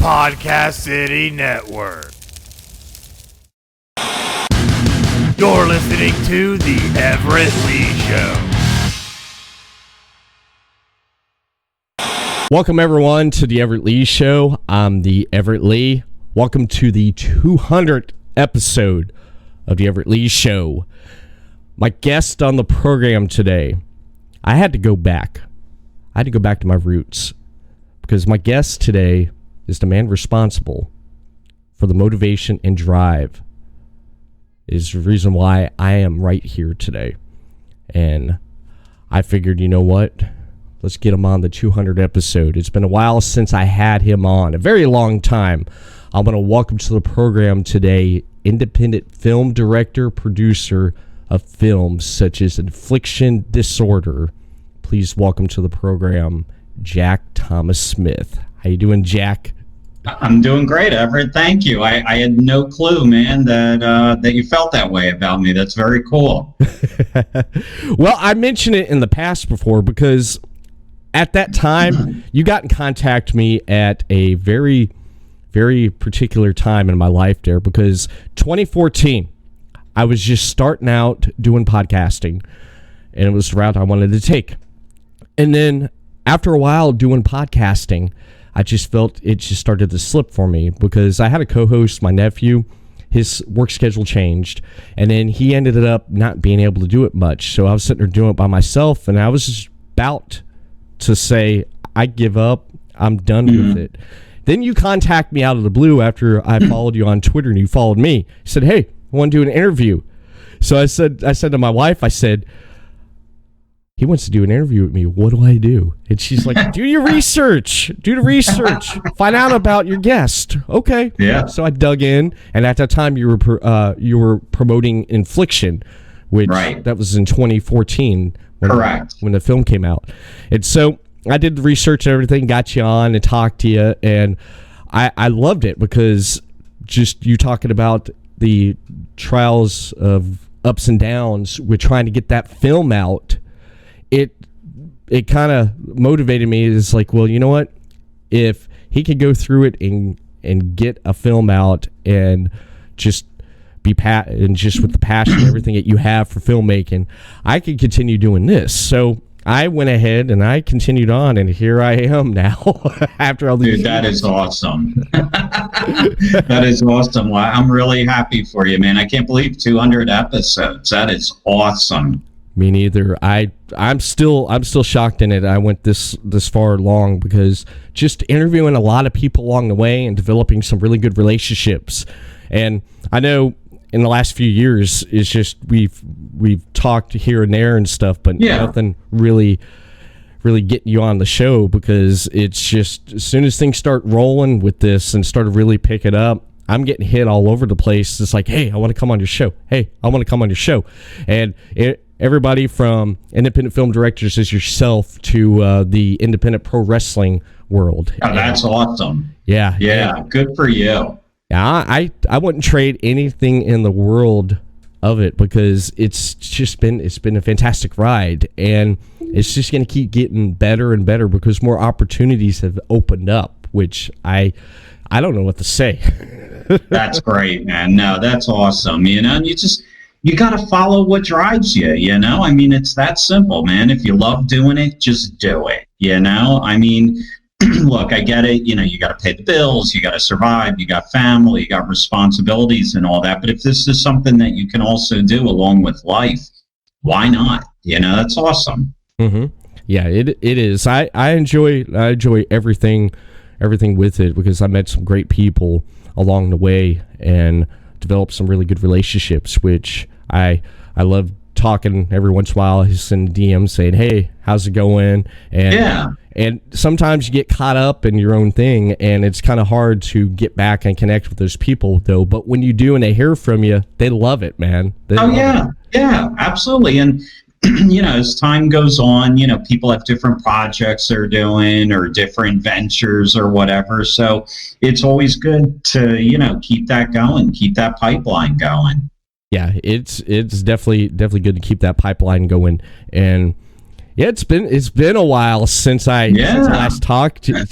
Podcast City Network. You're listening to The Everett Lee Show. Welcome, everyone, to The Everett Lee Show. I'm the Everett Lee. Welcome to the 200th episode of The Everett Lee Show. My guest on the program today, I had to go back. I had to go back to my roots because my guest today is the man responsible for the motivation and drive. Is the reason why I am right here today. And I figured, you know what? Let's get him on the 200th episode. It's been a while since I had him on, a very long time. I'm going to welcome to the program today independent film director, producer of films such as Infliction, Disorder. Please welcome to the program, Jack Thomas Smith. How you doing, Jack? I'm doing great, Everett. Thank you. I had no clue, man, that you felt that way about me. That's very cool. Well, I mentioned it in the past before because at that time, you got in contact with me at a very, very particular time in my life there because 2014, I was just starting out doing podcasting, and it was the route I wanted to take. And then after a while doing podcasting, I just felt it just started to slip for me because I had a co-host, my nephew. His work schedule changed, and then he ended up not being able to do it much. So I was sitting there doing it by myself, and I was just about to say, I give up, I'm done with it. Then you contact me out of the blue after I followed you on Twitter and you followed me. You said, hey, I want to do an interview. So I said to my wife, I said, he wants to do an interview with me. What do I do? And she's like, do your research. Do the research. Find out about your guest. Okay. Yeah. So I dug in, and at that time you were promoting Infliction, which that was in 2014. Correct. When the film came out. And so I did the research and everything, got you on and talked to you, and I loved it because just you talking about the trials of ups and downs with trying to get that film out, it kind of motivated me. It's like, well, you know what? If he could go through it and get a film out and just and just with the passion and everything that you have for filmmaking, I could continue doing this. So I went ahead and I continued on, and here I am now after all these years. Dude, that is awesome. That is awesome. Well, I'm really happy for you, man. I can't believe 200 episodes. That is awesome. Me neither. I'm still shocked in it. I went this far along because just interviewing a lot of people along the way and developing some really good relationships. And I know in the last few years, it's just we've talked here and there and stuff, but nothing really getting you on the show because it's just as soon as things start rolling with this and start to really pick it up, I'm getting hit all over the place. It's like, hey, I want to come on your show. Hey, I want to come on your show. And everybody from independent film directors as yourself to the independent pro wrestling world. Oh, that's awesome. Yeah. Good for you. Yeah, I wouldn't trade anything in the world of it because it's been a fantastic ride, and it's just going to keep getting better and better because more opportunities have opened up, which I don't know what to say. That's great, man. No, that's awesome. You know, and you got to follow what drives you, you know? I mean, it's that simple, man. If you love doing it, just do it, you know? I mean, look, I get it. You know, you got to pay the bills, you got to survive, you got family, you got responsibilities and all that. But if this is something that you can also do along with life, why not? You know, that's awesome. Mm-hmm. Yeah, it is. I enjoy everything with it because I met some great people along the way and developed some really good relationships, which I love talking every once in a while. He's sending DMs saying, hey, how's it going? And sometimes you get caught up in your own thing, and it's kind of hard to get back and connect with those people, though. But when you do and they hear from you, they love it, man. Yeah, absolutely. And, you know, as time goes on, you know, people have different projects they're doing or different ventures or whatever. So it's always good to, you know, keep that going, keep that pipeline going. Yeah, it's definitely good to keep that pipeline going. And Yeah, it's been a while since I since I last talked to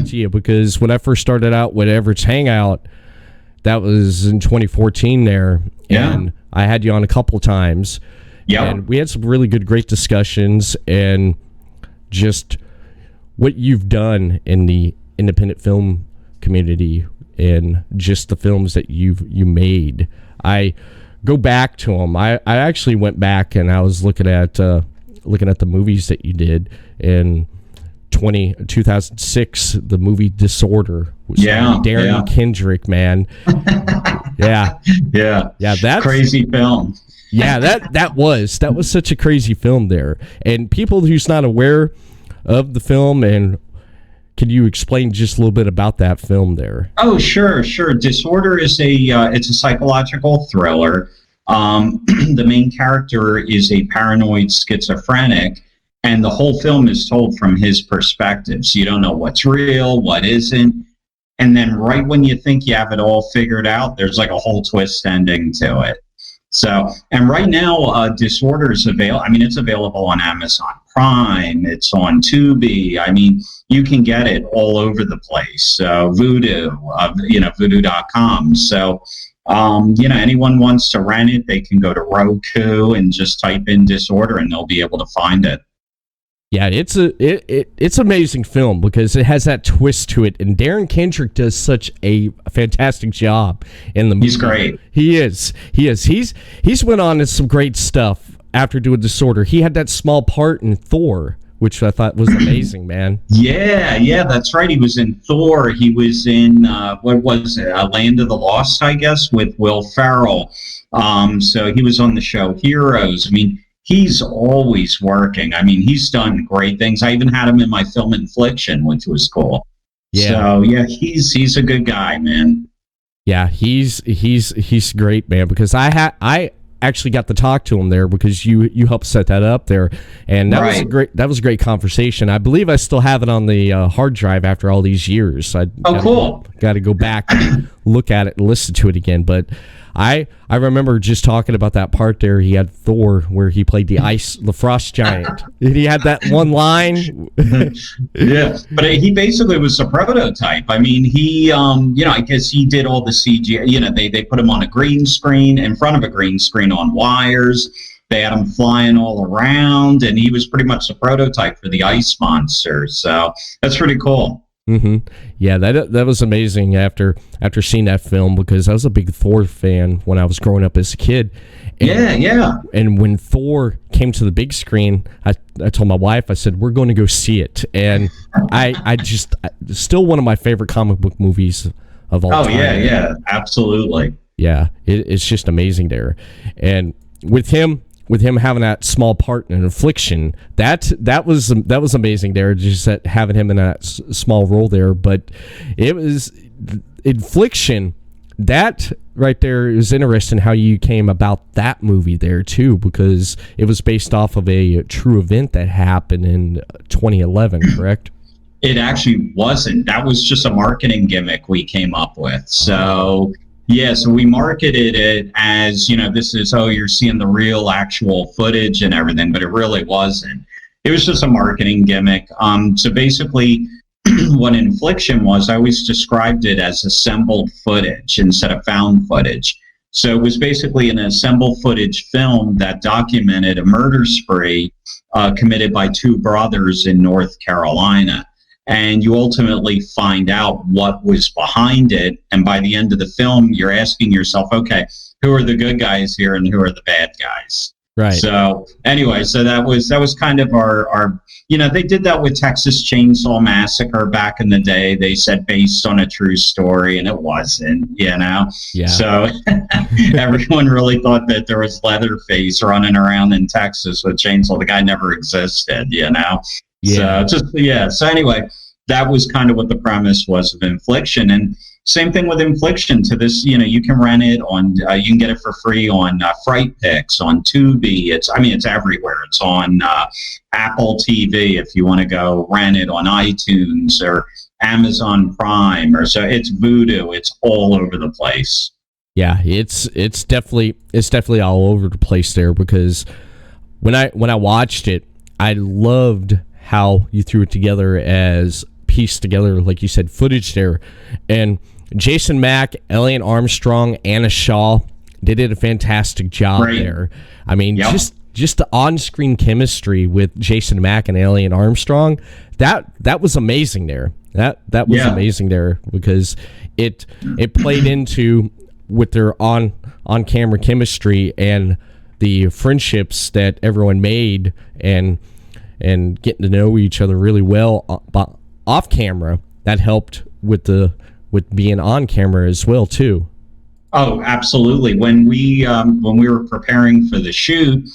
you, because when I first started out with Everett's Hangout, that was in 2014 there, and I had you on a couple times. Yeah, and we had some really great discussions, and just what you've done in the independent film community and just the films that you made. I go back to them. I actually went back and I was looking at the movies that you did in 2006. The movie Disorder was Darren Kendrick, man. yeah. That's crazy film. Yeah, that was such a crazy film there. And people who's not aware of the film, and can you explain just a little bit about that film there? Oh, sure. Disorder is it's a psychological thriller. The main character is a paranoid schizophrenic, and the whole film is told from his perspective. So you don't know what's real, what isn't. And then right when you think you have it all figured out, there's like a whole twist ending to it. So, and right now, Disorder is available. I mean, it's available on Amazon Prime. It's on Tubi. I mean, you can get it all over the place. Vudu, Vudu.com. So, anyone wants to rent it, they can go to Roku and just type in Disorder, and they'll be able to find it. Yeah, it's an amazing film because it has that twist to it, and Darren Kendrick does such a fantastic job in the movie. He's great. He is. He's went on to some great stuff after doing Disorder. He had that small part in Thor, which I thought was amazing, man. Yeah, that's right. He was in Thor. He was in what was it? Land of the Lost, I guess, with Will Ferrell. So he was on the show Heroes. I mean, he's always working. I mean, he's done great things. I even had him in my film Infliction, which was cool. Yeah. So yeah, he's a good guy, man. Yeah, he's great, man. Because I actually got to talk to him there because you helped set that up there, and that was a great conversation. I believe I still have it on the hard drive after all these years. Cool. Got to go back and look at it and listen to it again, but. I remember just talking about that part there. He had Thor where he played the frost giant. He had that one line. Yeah, but he basically was a prototype. I mean, he, I guess he did all the CGI. They put him on a green screen, in front of a green screen on wires. They had him flying all around, and he was pretty much the prototype for the ice monster. So that's pretty cool. Mm-hmm. Yeah, that was amazing after seeing that film, because I was a big Thor fan when I was growing up as a kid. And, yeah. And when Thor came to the big screen, I told my wife, I said, we're going to go see it. And I still one of my favorite comic book movies of all time. Oh, yeah, absolutely. Yeah, it's just amazing there. And with him having that small part in Infliction, that was amazing there, just having him in that small role there. But it was Infliction, that right there is interesting how you came about that movie there too, because it was based off of a true event that happened in 2011, correct? It actually wasn't. That was just a marketing gimmick we came up with. So... Yeah, so we marketed it as, this is, you're seeing the real actual footage and everything, but it really wasn't. It was just a marketing gimmick. So basically, what Infliction was, I always described it as assembled footage instead of found footage. So it was basically an assembled footage film that documented a murder spree committed by two brothers in North Carolina. And you ultimately find out what was behind it. And by the end of the film, you're asking yourself, okay, who are the good guys here and who are the bad guys? Right. So anyway, so that was kind of our they did that with Texas Chainsaw Massacre back in the day. They said based on a true story, and it wasn't, Yeah. So everyone really thought that there was Leatherface running around in Texas with chainsaw. The guy never existed, Yeah. So anyway, that was kind of what the premise was of Infliction, and same thing with Infliction. To this, you can rent it on, you can get it for free on Fright Picks, on Tubi. It's everywhere. It's on Apple TV if you want to go rent it, on iTunes or Amazon Prime, or so it's Vudu. It's all over the place. Yeah, it's definitely all over the place there, because when I watched it, I loved how you threw it together as pieced together, like you said, footage there. And Jason Mack, Elliot Armstrong, Anna Shaw, they did a fantastic job there. I mean, just the on-screen chemistry with Jason Mack and Elliot Armstrong, that was amazing there. That was amazing there because it played into with their on-camera chemistry and the friendships that everyone made and getting to know each other really well off camera. That helped with being on camera as well too. Oh, absolutely. When we were preparing for the shoot,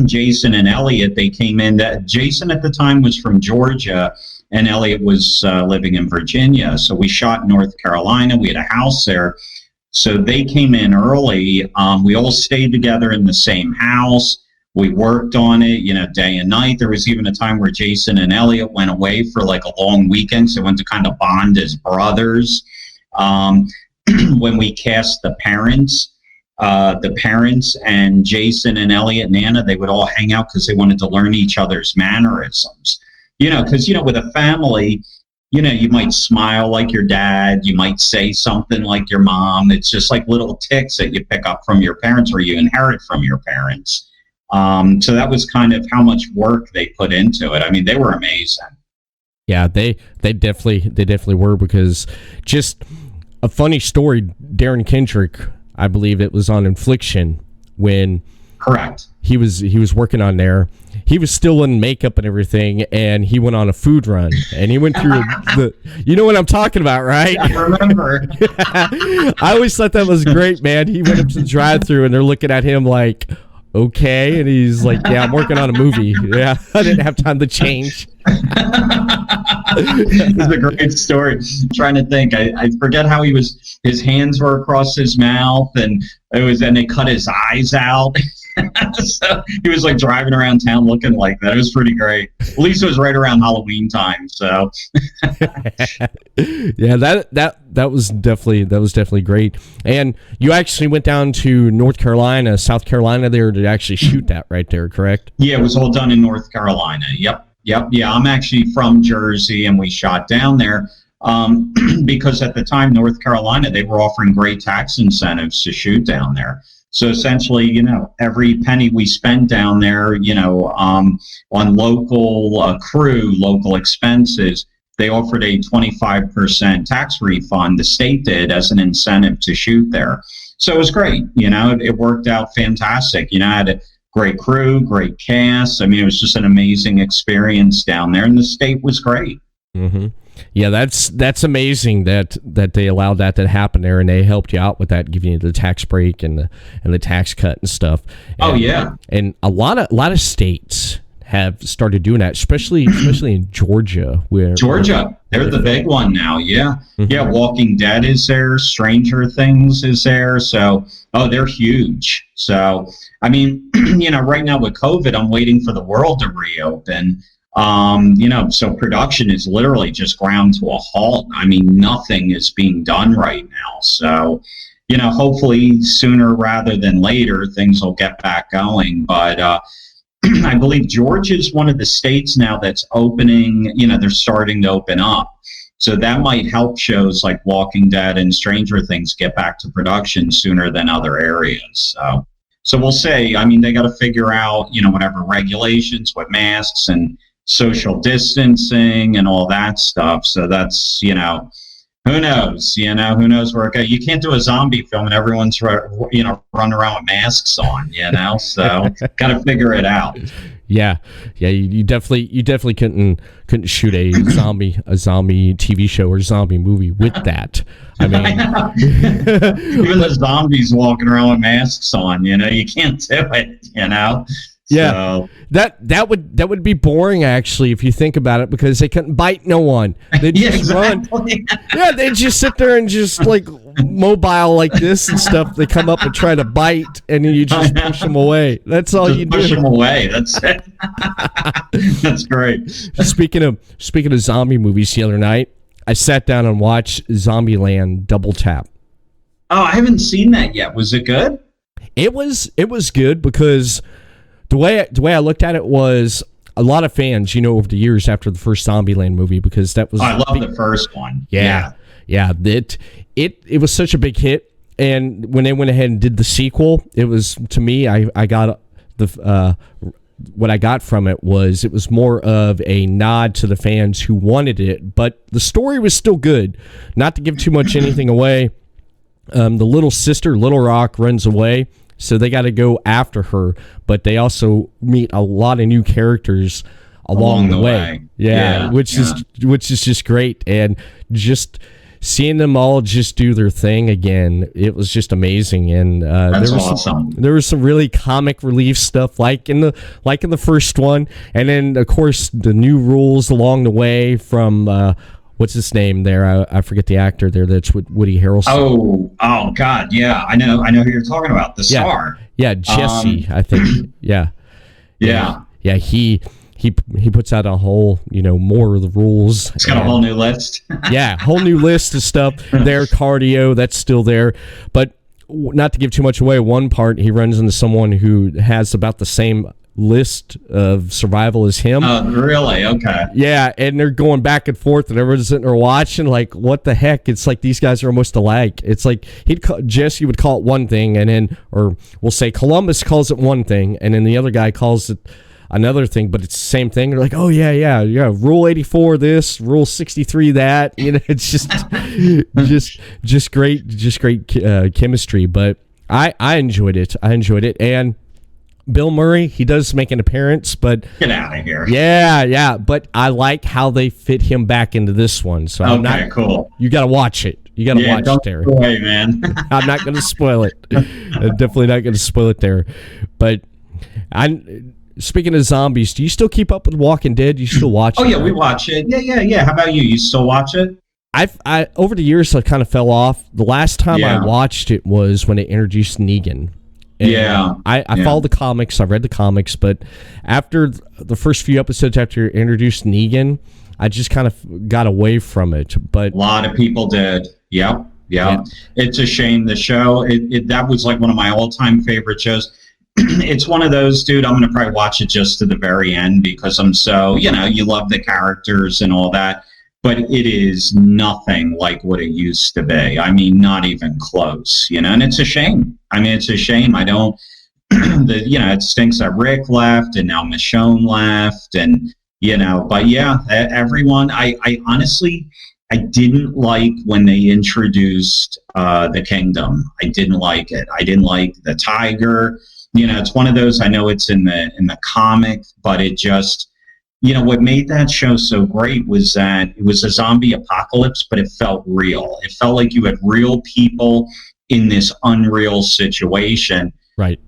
Jason and Elliot, they came in. That Jason at the time was from Georgia, and Elliot was living in Virginia. So we shot in North Carolina. We had a house there. So they came in early. We all stayed together in the same house. We worked on it, day and night. There was even a time where Jason and Elliot went away for like a long weekend. So went to kind of bond as brothers. When we cast the parents and Jason and Elliot and Anna, they would all hang out because they wanted to learn each other's mannerisms. Because, with a family, you might smile like your dad. You might say something like your mom. It's just like little tics that you pick up from your parents or you inherit from your parents. So that was kind of how much work they put into it. I mean, they were amazing. Yeah, they definitely were, because just a funny story, Darren Kendrick, I believe it was on Infliction when correct he was working on there. He was still in makeup and everything, and he went on a food run, and he went through you know what I'm talking about, right? I remember. I always thought that was great, man. He went up to the drive-thru, and they're looking at him like, okay, and he's like, yeah, I'm working on a movie. Yeah, I didn't have time to change. It's a great story. I'm trying to think. I forget how his hands were across his mouth, and they cut his eyes out. So he was like driving around town looking like that. It was pretty great. At least it was right around Halloween time. So yeah, that was definitely great. And you actually went down to North Carolina, South Carolina there to actually shoot that right there, correct? Yeah, it was all done in North Carolina. Yep. Yeah, I'm actually from Jersey, and we shot down there because at the time, North Carolina, they were offering great tax incentives to shoot down there. So essentially, every penny we spent down there, on local crew, local expenses, they offered a 25% tax refund, the state did, as an incentive to shoot there. So it was great. It worked out fantastic. I had a great crew, great cast. I mean, it was just an amazing experience down there, and the state was great. Mm-hmm. Yeah, that's amazing that they allowed that to happen there, and they helped you out with that, giving you the tax break and the tax cut and stuff. And a lot of states have started doing that, especially in Georgia, where they're the big one now. Yeah. Mm-hmm. Yeah, Walking Dead is there, Stranger Things is there, so they're huge. So I mean, right now with COVID, I'm waiting for the world to reopen. So production is literally just ground to a halt. I mean, nothing is being done right now. So, hopefully sooner rather than later, things will get back going. But I believe Georgia is one of the states now that's opening, they're starting to open up. So that might help shows like Walking Dead and Stranger Things get back to production sooner than other areas. So we'll say, I mean, they got to figure out, whatever regulations with masks and social distancing and all that stuff. So that's, who knows, who knows where it goes. You can't do a zombie film and everyone's, running around with masks on, so got to figure it out. Yeah. You definitely couldn't shoot a zombie TV show or zombie movie with that. I mean, even the zombies walking around with masks on, you can't do it, Yeah, so. that would be boring actually if you think about it, because they couldn't bite no one. They just run. Yeah, they just sit there and just like mobile like this and stuff. They come up and try to bite, and then you just push them away. That's all you do. Push them away. That's it. That's great. Speaking of zombie movies, the other night I sat down and watched Zombieland Double Tap. Oh, I haven't seen that yet. Was it good? It was good because The way I looked at it was a lot of fans, over the years after the first Zombieland movie, because that was I love the first one. Yeah. It was such a big hit, and when they went ahead and did the sequel, it was, to me, I got what I got from it was more of a nod to the fans who wanted it, but the story was still good. Not to give too much anything away, the little sister, Little Rock, runs away, so they got to go after her, but they also meet a lot of new characters along the way. Which is just great, and just seeing them all just do their thing again, it was just amazing. And that's awesome. There was some really comic relief stuff, like in the first one, and then of course the new rules along the way from what's his name there? I forget the actor there. That's Woody Harrelson. Oh God, yeah, I know who you're talking about. The star. Yeah, Jesse, I think. Yeah. He puts out a whole, more of the rules. It's got a whole new list. Whole new list of stuff. Their cardio, that's still there. But not to give too much away, one part he runs into someone who has about the same list of survival as him. Oh, really? Okay. Yeah, and they're going back and forth, and everyone's sitting there watching, like, what the heck? It's like these guys are almost alike. It's like Jesse would call it one thing, and then, or we'll say Columbus calls it one thing, and then the other guy calls it another thing, but it's the same thing. They're like, oh yeah, Rule 84 this, Rule 63 that. It's just great chemistry. But I enjoyed it. And Bill Murray, he does make an appearance, but get out of here. Yeah. But I like how they fit him back into this one. So cool. You got to watch it. You got to watch it there. Away, man. I'm not going to spoil it. I'm definitely not going to spoil it there. But speaking of zombies, do you still keep up with Walking Dead? You still watch it? Oh, yeah, we watch it. Yeah. How about you? You still watch it? I over the years, I kind of fell off. The last time I watched it was when they introduced Negan. And I followed the comics. I read the comics, but after the first few episodes after you introduced Negan, I just kind of got away from it. But a lot of people did. Yep. It's a shame. The show, that was like one of my all-time favorite shows. It's one of those, dude, I'm going to probably watch it just to the very end because I'm so, you love the characters and all that, but it is nothing like what it used to be. I mean, not even close, and it's a shame. It's a shame. I don't, it stinks that Rick left and now Michonne left and, but yeah, everyone, I honestly, I didn't like when they introduced the Kingdom. I didn't like it. I didn't like the tiger. It's one of those, I know it's in the comic, but it just, what made that show so great was that it was a zombie apocalypse, but it felt real. It felt like you had real people in this unreal situation. Right.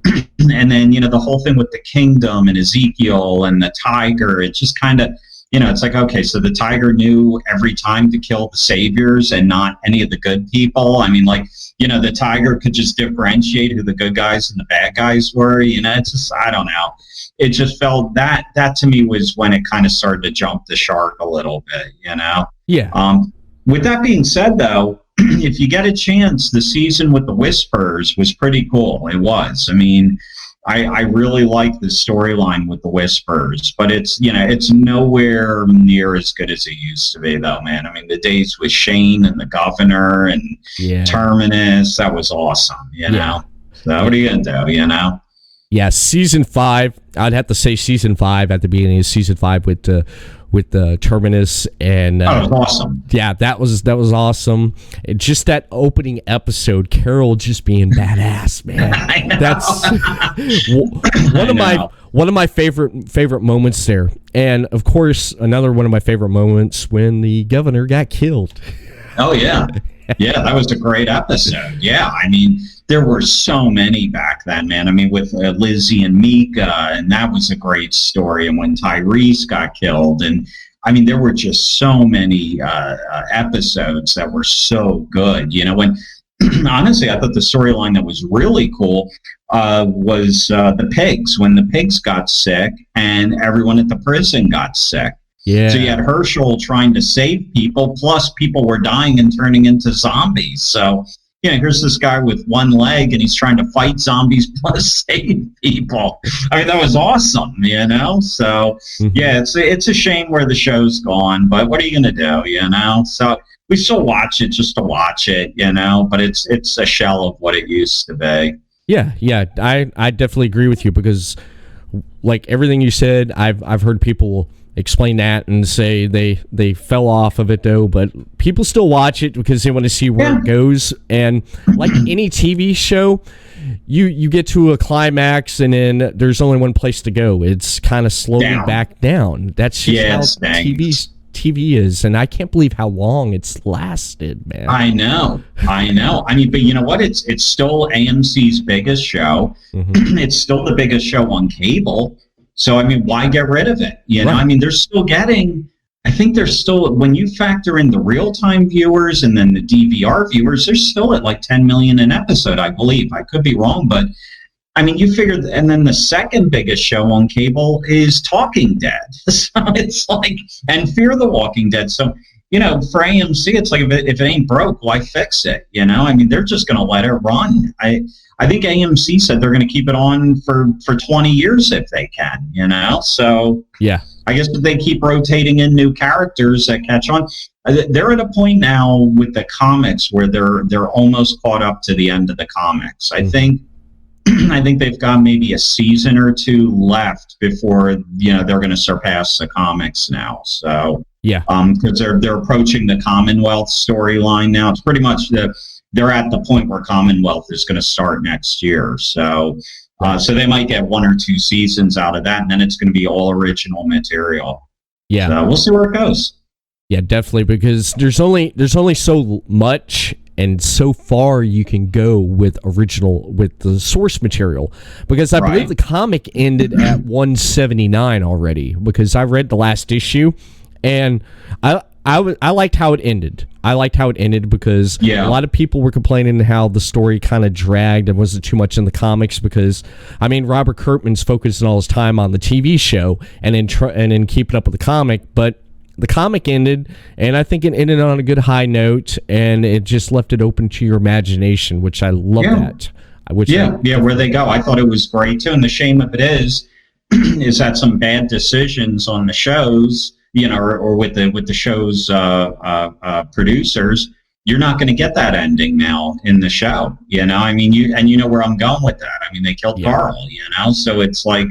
And then, the whole thing with the Kingdom and Ezekiel and the tiger, it just kind of, it's like, okay, so the tiger knew every time to kill the saviors and not any of the good people. The tiger could just differentiate who the good guys and the bad guys were. It's just, I don't know. It just felt that to me was when it kind of started to jump the shark a little bit, Yeah. With that being said, though, if you get a chance, the season with the Whispers was pretty cool. It was. I really like the storyline with the Whispers, but it's nowhere near as good as it used to be, though, man. The days with Shane and the governor and Terminus, that was awesome, know. So what are you gonna do, Yeah, season 5. I'd have to say season 5 at the beginning of season 5 with the Terminus and that was awesome. Yeah, that was awesome. And just that opening episode, Carol just being badass, man. That's one of my favorite moments there. And of course, another one of my favorite moments when the governor got killed. Oh yeah. Yeah, that was a great episode. Yeah, there were so many back then, man. With Lizzie and Mika, and that was a great story. And when Tyrese got killed, and there were just so many episodes that were so good. When honestly, I thought the storyline that was really cool was the pigs. When the pigs got sick, and everyone at the prison got sick. Yeah. So you had Herschel trying to save people, plus people were dying and turning into zombies. So, here's this guy with one leg and he's trying to fight zombies plus save people. I mean, that was awesome, So yeah, it's a shame where the show's gone, but what are you going to do, So we still watch it just to watch it, but it's a shell of what it used to be. Yeah, I definitely agree with you because, like everything you said, I've heard people explain that and say they fell off of it though, but people still watch it because they want to see where it goes. And like any TV show, you get to a climax and then there's only one place to go. It's kind of slowly back down. That's just how TV is, and I can't believe how long it's lasted, man. I know. I mean, but you know what? It's still AMC's biggest show. Mm-hmm. It's still the biggest show on cable. So, I mean, why get rid of it? Right. I mean, they're still when you factor in the real-time viewers and then the DVR viewers, they're still at like 10 million an episode, I believe. I could be wrong, but I mean, you figure, and then the second biggest show on cable is Talking Dead. So it's like, and Fear the Walking Dead. So, for AMC, it's like, if it ain't broke, why fix it? I mean, they're just going to let it run. I think AMC said they're going to keep it on for 20 years if they can, So yeah, I guess if they keep rotating in new characters that catch on, they're at a point now with the comics where they're almost caught up to the end of the comics. I think they've got maybe a season or two left before they're going to surpass the comics now. So yeah, because they're approaching the Commonwealth storyline now. It's pretty much they're at the point where Commonwealth is going to start next year. So so they might get 1 or 2 seasons out of that, and then it's going to be all original material. Yeah, so we'll see where it goes. Yeah, definitely, because there's only so much and so far you can go with the source material, because I believe the comic ended at 179 already, because I read the last issue and I liked how it ended. I liked how it ended because a lot of people were complaining how the story kind of dragged and wasn't too much in the comics, because I mean, Robert Kirkman's focusing all his time on the TV show and then keeping up with the comic, but the comic ended, and I think it ended on a good high note, and it just left it open to your imagination, which I love that. Where they go. I thought it was great too, and the shame of it is that some bad decisions on the shows, or with the show's producers, you're not going to get that ending now in the show. I mean, you know where I'm going with that. I mean, they killed Carl. So it's like,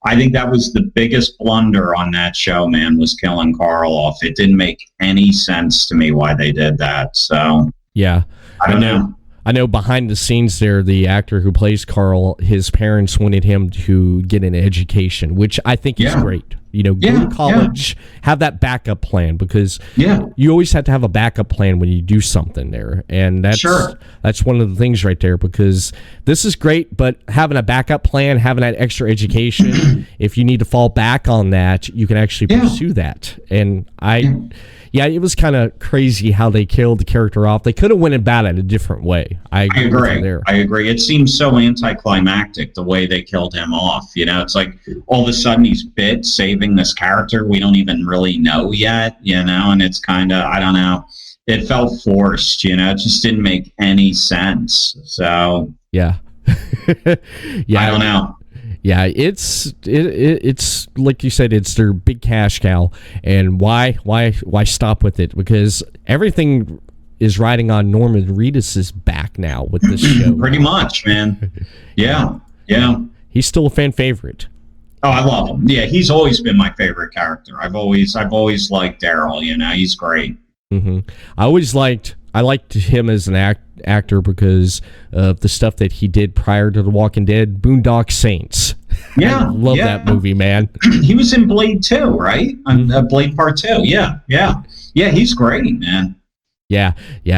I think that was the biggest blunder on that show, man, was killing Carl off. It didn't make any sense to me why they did that. So yeah, I don't know. I know behind the scenes there, the actor who plays Carl, his parents wanted him to get an education, which I think is great. Go to college, have that backup plan, because you always have to have a backup plan when you do something there. And that's one of the things right there, because this is great, but having a backup plan, having that extra education, if you need to fall back on that, you can actually pursue that. And it was kind of crazy how they killed the character off. They could have went about it a different way. I agree. It seems so anticlimactic the way they killed him off. It's like all of a sudden he's bit saving this character we don't even really know yet, and it's kind of, I don't know. It felt forced, it just didn't make any sense. So I don't know. Yeah, it's like you said, it's their big cash cow, and why stop with it? Because everything is riding on Norman Reedus's back now with this show. Pretty much, man. Yeah. He's still a fan favorite. Oh, I love him. Yeah, he's always been my favorite character. I've always liked Daryl. He's great. Mm-hmm. I liked him as an actor because of the stuff that he did prior to The Walking Dead, Boondock Saints. Yeah, I love that movie, man. He was in Blade 2, right? Blade Part 2. Yeah. He's great, man. Yeah,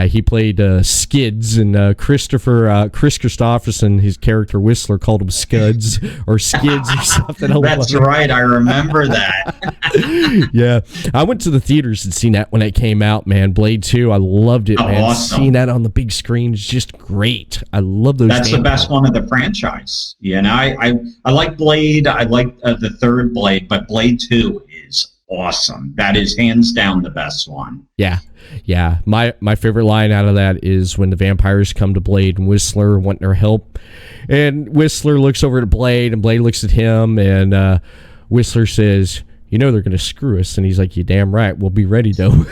he played Skids, and Chris Christopherson, his character Whistler, called him Scuds or Skids or something. That's right, I remember that. Yeah, I went to the theaters and seen that when it came out, man. Blade 2, I loved it, man. Awesome. Seeing that on the big screen is just great. I love those. That's the best one of the franchise. I like Blade. I like the third Blade, but Blade 2 is awesome. That is hands down the best one. Yeah. My favorite line out of that is when the vampires come to Blade and Whistler want their help, and Whistler looks over to Blade, and Blade looks at him, and Whistler says, "You know they're going to screw us," and he's like, "You damn right. We'll be ready though."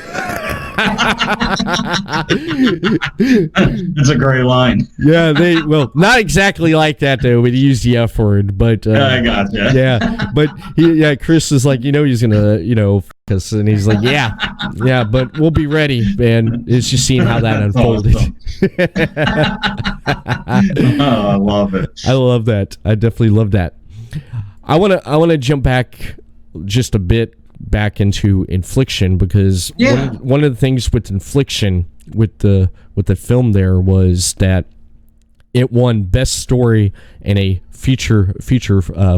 That's a great line. Yeah, not exactly like that though. But he used the F word. But I gotcha. Yeah, but Chris is like, he's gonna, f us, and he's like, yeah, but we'll be ready. And it's just seeing how that unfolded. Oh, I love it. I love that. I definitely love that. I wanna jump back just a bit back into Infliction, because one of the things with Infliction with the film there was that it won Best Story in a feature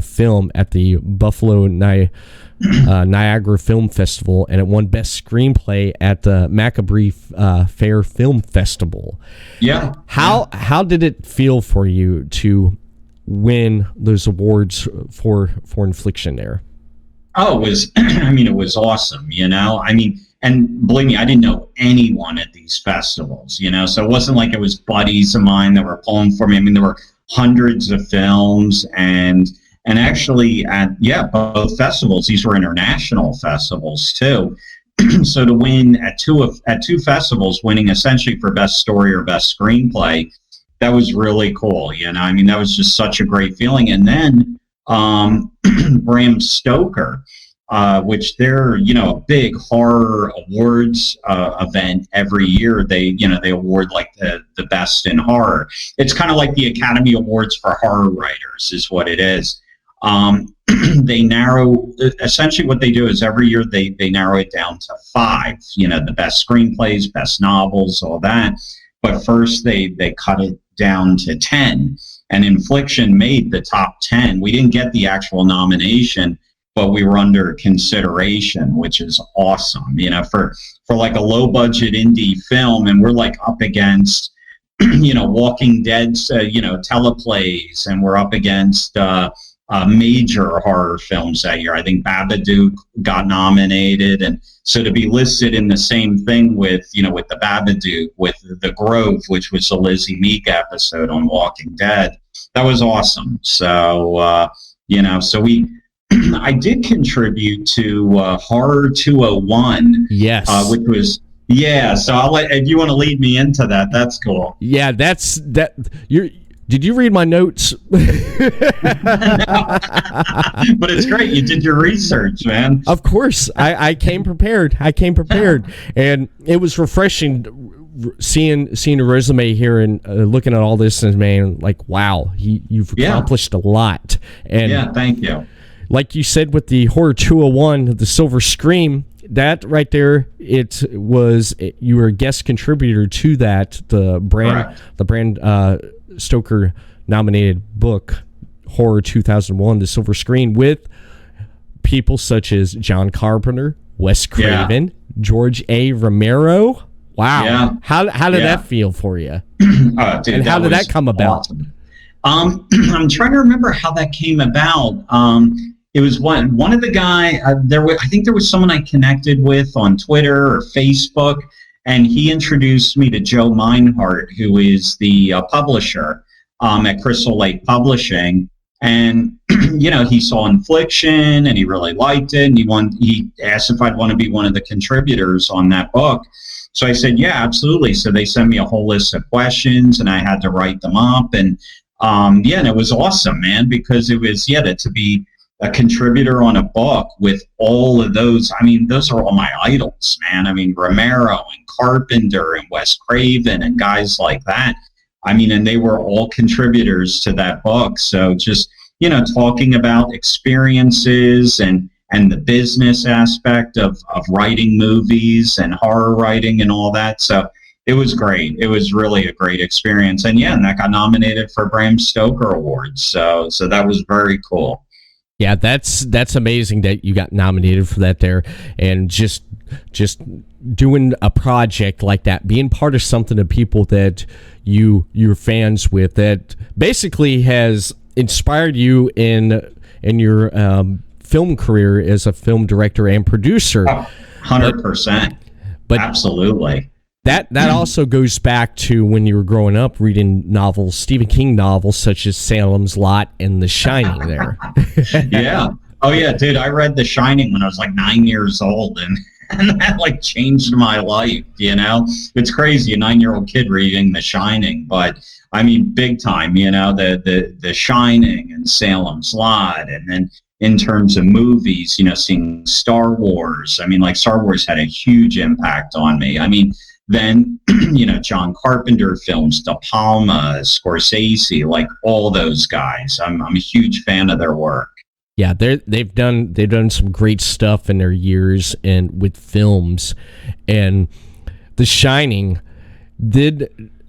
film at the Buffalo Niagara Film Festival, and it won Best Screenplay at the Macabre Fair Film Festival. Yeah. How did it feel for you to win those awards for Infliction there? Oh, it was, it was awesome, and believe me, I didn't know anyone at these festivals, so it wasn't like it was buddies of mine that were pulling for me. There were hundreds of films, and actually at, both festivals, these were international festivals too. So to win at two festivals, winning essentially for Best Story or Best Screenplay, that was really cool, that was just such a great feeling. And then, Bram Stoker, which they're, a big horror awards event every year. They award like the best in horror. It's kind of like the Academy Awards for horror writers is what it is. They narrow, essentially what they do is every year they narrow it down to 5, the best screenplays, best novels, all that. But first they cut it down to 10. And Infliction made the top 10. We didn't get the actual nomination, but we were under consideration, which is awesome, for like a low budget indie film. And we're like up against, Walking Dead's, teleplays, and we're up against major horror films that year. I think Babadook got nominated. And so to be listed in the same thing with the Babadook, with The Grove, which was a Lizzie Meek episode on Walking Dead, that was awesome. So, so I did contribute to Horror 201. Yes. Which was, so I'll if you want to lead me into that, that's cool. Yeah, did you read my notes? But it's great. You did your research, man. Of course. I came prepared. And it was refreshing seeing a resume here and looking at all this, and man, like, wow, you've accomplished a lot. And thank you. Like you said with the Horror 201, the Silver Scream, that right there, you were a guest contributor to that, the Bran Stoker nominated book, Horror 2001, The Silver Screen, with people such as John Carpenter, Wes Craven, George A. Romero. Wow. Yeah. How did that feel for you? Dude, and how did that come about? Awesome. I'm trying to remember how that came about. It was one of the guy I think there was someone I connected with on Twitter or Facebook, and he introduced me to Joe Meinhardt, who is the publisher at Crystal Lake Publishing. And he saw Infliction and he really liked it, and he asked if I'd want to be one of the contributors on that book. So I said, yeah, absolutely. So they sent me a whole list of questions, and I had to write them up. And and it was awesome, man, because it was to be a contributor on a book with all of those. Those are all my idols, man. Romero and Carpenter and Wes Craven and guys like that. And they were all contributors to that book. So just, talking about experiences and the business aspect of writing movies and horror writing and all that. So it was great. It was really a great experience. And that got nominated for Bram Stoker Awards. So that was very cool. Yeah, that's amazing that you got nominated for that there, and just doing a project like that, being part of something of people that you're fans with, that basically has inspired you in your film career as a film director and producer. 100%. But absolutely. That also goes back to when you were growing up reading novels, Stephen King novels such as Salem's Lot and The Shining there. Yeah. Oh, yeah, dude. I read The Shining when I was like 9 years old, and that like changed my life, you know? It's crazy, a 9-year-old kid reading The Shining, but I mean, big time, you know, the Shining and Salem's Lot. And then in terms of movies, you know, seeing Star Wars. I mean, like Star Wars had a huge impact on me. I mean, then, you know, John Carpenter films, De Palma, Scorsese, like all those guys. I'm a huge fan of their work. Yeah, they've done some great stuff in their years and with films. And The Shining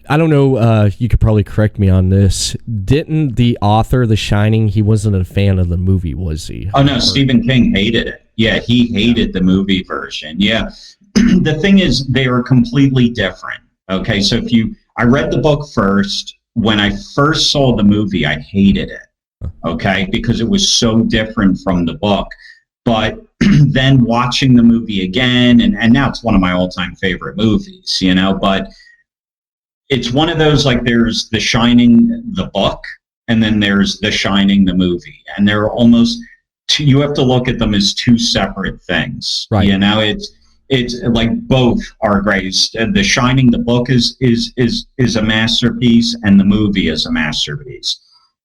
I don't know, you could probably correct me on this. Didn't the author of The Shining, he wasn't a fan of the movie, was he? Oh, no, Stephen King hated it. Yeah, he hated the movie version. Yeah. The thing is, they are completely different. Okay, so I read the book first. When I first saw the movie, I hated it. Okay, because it was so different from the book. But then watching the movie again, and now it's one of my all-time favorite movies, you know, but it's one of those, like, there's The Shining, the book, and then there's The Shining, the movie. And they're almost, you have to look at them as two separate things. Right. You know, it's like both are great. The Shining, the book is a masterpiece, and the movie is a masterpiece.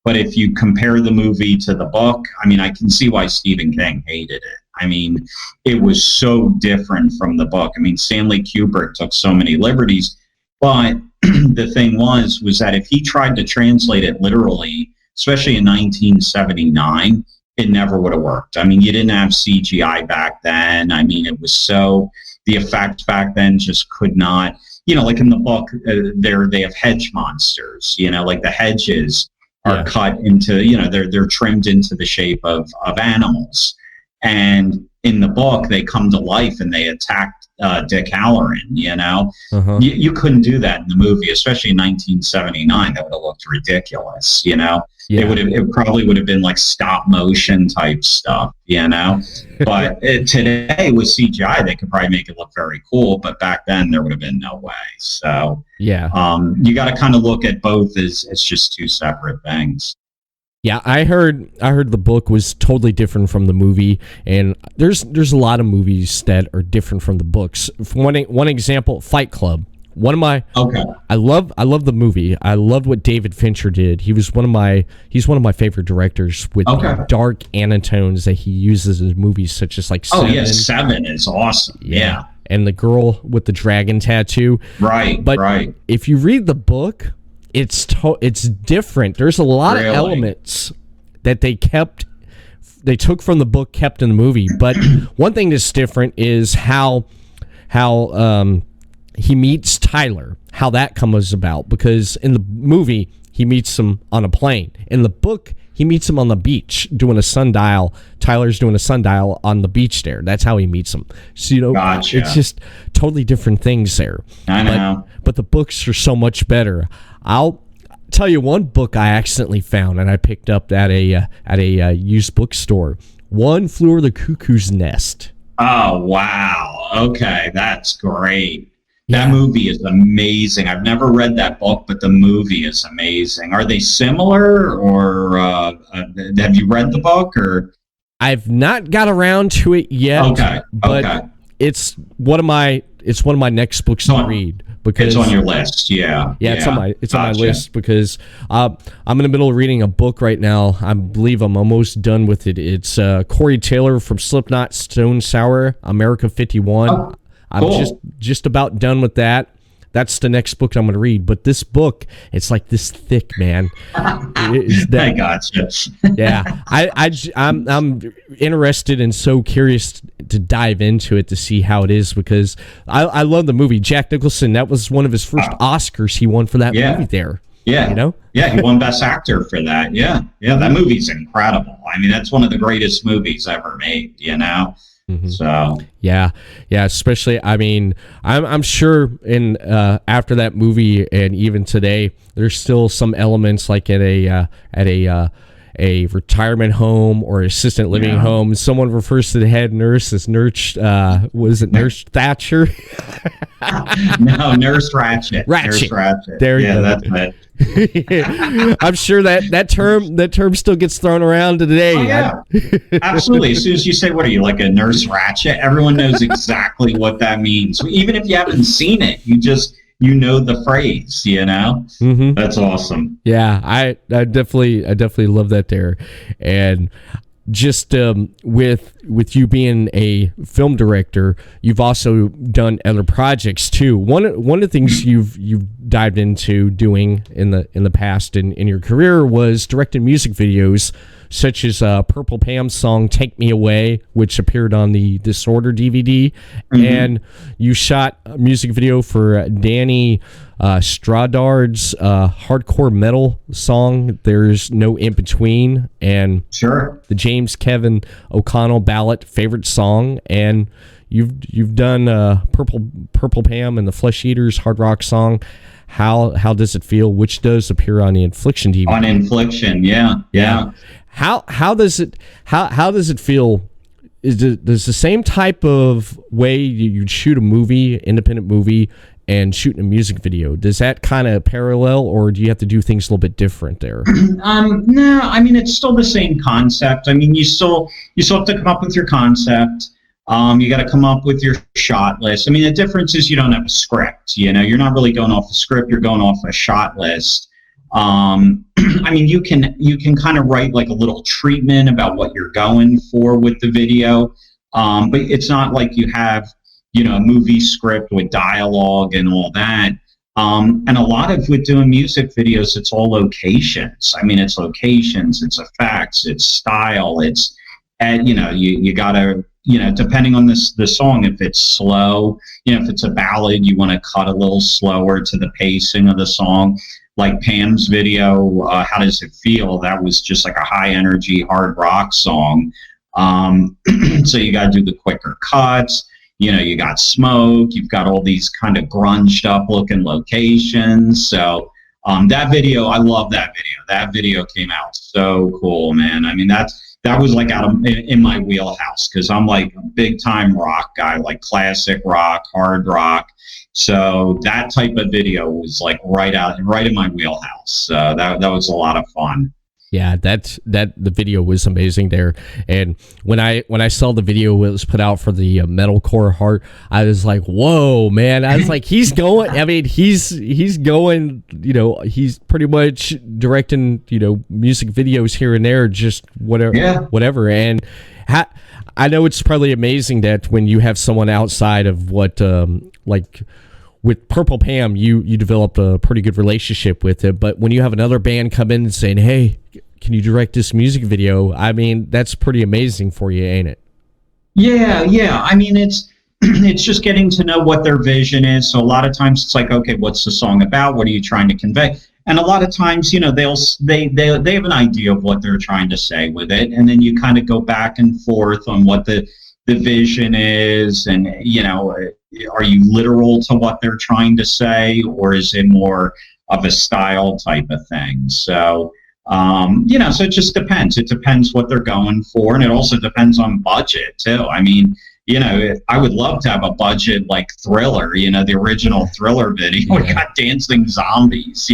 But if you compare the movie to the book, I mean, I can see why Stephen King hated it. I mean, it was so different from the book. I mean, Stanley Kubrick took so many liberties, but the thing was that if he tried to translate it literally, especially in 1979, it never would have worked. I mean, you didn't have CGI back then. I mean, it was the effects back then just could not, you know, like in the book, they have hedge monsters, you know, like the hedges are cut into, you know, they're trimmed into the shape of animals. And in the book, they come to life and they attack Dick Halloran, you know. You couldn't do that in the movie, especially in 1979. That would have looked ridiculous, you know. It probably would have been like stop motion type stuff, you know. But today with CGI, they could probably make it look very cool. But back then, there would have been no way. So you got to kind of look at both as just two separate things. Yeah, I heard the book was totally different from the movie, and there's a lot of movies that are different from the books. For one example, Fight Club. I love the movie. I loved what David Fincher did. He's one of my favorite directors with the dark undertones that he uses in movies such as like Seven. Oh yeah, Seven is awesome. Yeah. And the girl with the dragon tattoo. Right. But if you read the book, it's different. There's a lot of elements that they took from the book, kept in the movie. But one thing that's different is how he meets Tyler, how that comes about. Because in the movie, he meets him on a plane. In the book, he meets him on the beach doing a sundial. Tyler's doing a sundial on the beach there. That's how he meets him. So, you know, It's just totally different things there. I know. But the books are so much better. I'll tell you one book I accidentally found and I picked up at a used bookstore. One Flew Over the Cuckoo's Nest. Oh, wow. Okay, that's great. That movie is amazing. I've never read that book, but the movie is amazing. Are they similar, or have you read the book? Or I've not got around to it yet. But it's one of my next books to read. Because it's on your list, it's on my list because I'm in the middle of reading a book right now. I believe I'm almost done with it. It's Corey Taylor from Slipknot, Stone Sour, America 51. Cool. I'm just about done with that. That's the next book I'm going to read. But this book, it's like this thick, man. I gotcha. Yeah, I'm interested and so curious to dive into it to see how it is because I love the movie. Jack Nicholson, that was one of his first Oscars he won for that movie there. Yeah. You know? Yeah, he won Best Actor for that. Yeah. Yeah, that movie's incredible. I mean, that's one of the greatest movies ever made, you know? Mm-hmm. So yeah, especially I mean I'm sure in after that movie and even today there's still some elements like at a a retirement home or assistant living home, someone refers to the head nurse as Nurse Nurse Thatcher? No, Nurse Ratchet. Nurse Ratchet. There you go. That's it. I'm sure that term still gets thrown around today. Oh, yeah. Absolutely. As soon as you say, what are you, like a Nurse Ratchet? Everyone knows exactly what that means. Even if you haven't seen it, you know the phrase, Mm-hmm. That's awesome. Yeah, I definitely love that there. And just with you being a film director, you've also done other projects too. One of the things you've dived into doing in the past in your career was directing music videos, such as Purple Pam's song "Take Me Away," which appeared on the Disorder DVD, and you shot a music video for Danny Stradard's hardcore metal song "There's No In Between," and the James Kevin O'Connell ballad "Favorite Song," and you've done Purple Pam and the Flesh Eaters hard rock song "How Does It Feel," which does appear on the Infliction DVD. On Infliction, yeah. How does it feel? Does the same type of way you'd shoot a movie, independent movie, and shooting a music video, does that kind of parallel, or do you have to do things a little bit different there? No, I mean, it's still the same concept. I mean, you still have to come up with your concept. You got to come up with your shot list. I mean, the difference is you don't have a script. You're not really going off the script. You're going off a shot list. I mean, you can kind of write like a little treatment about what you're going for with the video, but it's not like you have, a movie script with dialogue and all that. And a lot of with doing music videos, it's all locations. I mean, it's locations, it's effects, it's style, and you gotta, depending on the song, if it's slow, if it's a ballad, you want to cut a little slower to the pacing of the song. Like Pam's video, How Does It Feel? That was just like a high energy hard rock song. So you got to do the quicker cuts. You got smoke. You've got all these kind of grunged up looking locations. So that video, I love that video. That video came out so cool, man. I mean, that was like in my wheelhouse, because I'm like a big time rock guy, like classic rock, hard rock. So that type of video was like right in my wheelhouse. That was a lot of fun. Yeah, the video was amazing there. And when I saw the video it was put out for the metalcore heart, I was like, whoa, man. I was like, he's going. I mean, he's going. He's pretty much directing music videos here and there, just whatever. And I know it's probably amazing that when you have someone outside of what like with Purple Pam, you developed a pretty good relationship with it. But when you have another band come in and saying, hey, can you direct this music video? I mean, that's pretty amazing for you, ain't it? Yeah. I mean, it's just getting to know what their vision is. So a lot of times it's like, okay, what's the song about? What are you trying to convey? And a lot of times, they have an idea of what they're trying to say with it. And then you kind of go back and forth on what the vision is, and are you literal to what they're trying to say, or is it more of a style type of thing? So so it just depends. It depends what they're going for, and it also depends on budget too. I mean, I would love to have a budget like Thriller, the original Thriller video. We got dancing zombies,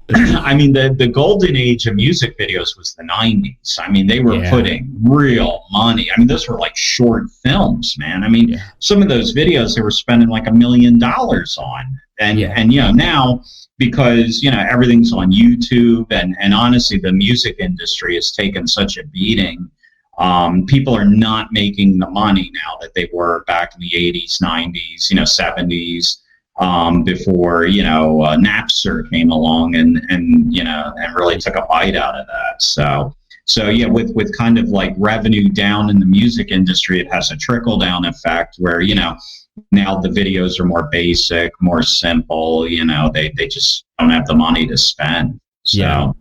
I mean, the golden age of music videos was the 90s. I mean, they were putting real money. I mean, those were like short films, man. I mean, some of those videos they were spending like $1 million on. And now, because, everything's on YouTube, and honestly, the music industry has taken such a beating. People are not making the money now that they were back in the 80s, 90s, 70s. Before Napster came along and really took a bite out of that. So yeah, with kind of like revenue down in the music industry, it has a trickle down effect where now the videos are more basic, more simple. They just don't have the money to spend. So.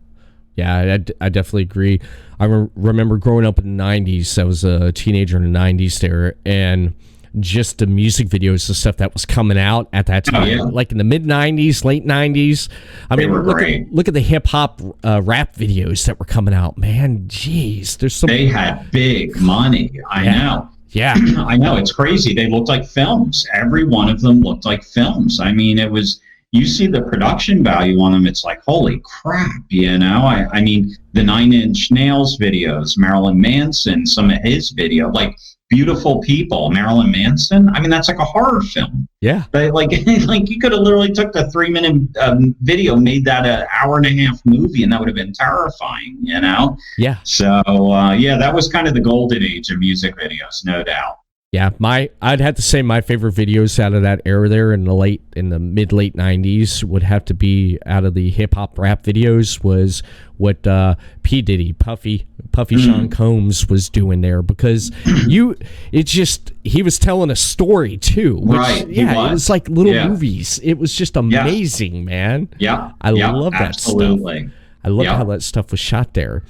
Yeah, I definitely agree. I remember growing up in the 90s. I was a teenager in the 90s there, and just the music videos and stuff that was coming out at that time, like in the mid 90s, late 90s. I mean, look at the hip hop rap videos that were coming out, man. Jeez, they had big money. I know. Yeah. I know. It's crazy. They looked like films. Every one of them looked like films. I mean, you see the production value on them. It's like, holy crap, I mean, the 9 Inch Nails videos, Marilyn Manson, some of his video, like Beautiful People, Marilyn Manson. I mean, that's like a horror film. Yeah. But like you could have literally took the 3-minute video, made that an hour-and-a-half movie, and that would have been terrifying, Yeah. So, that was kind of the golden age of music videos, no doubt. Yeah, I'd have to say my favorite videos out of that era there in the mid-late 90s would have to be out of the hip-hop rap videos was what P. Diddy, Puffy Sean Combs was doing there, because he was telling a story too. Which, right. Yeah, it was like little movies. It was just amazing, man. Yeah. I love that absolutely. stuff. I love how that stuff was shot there.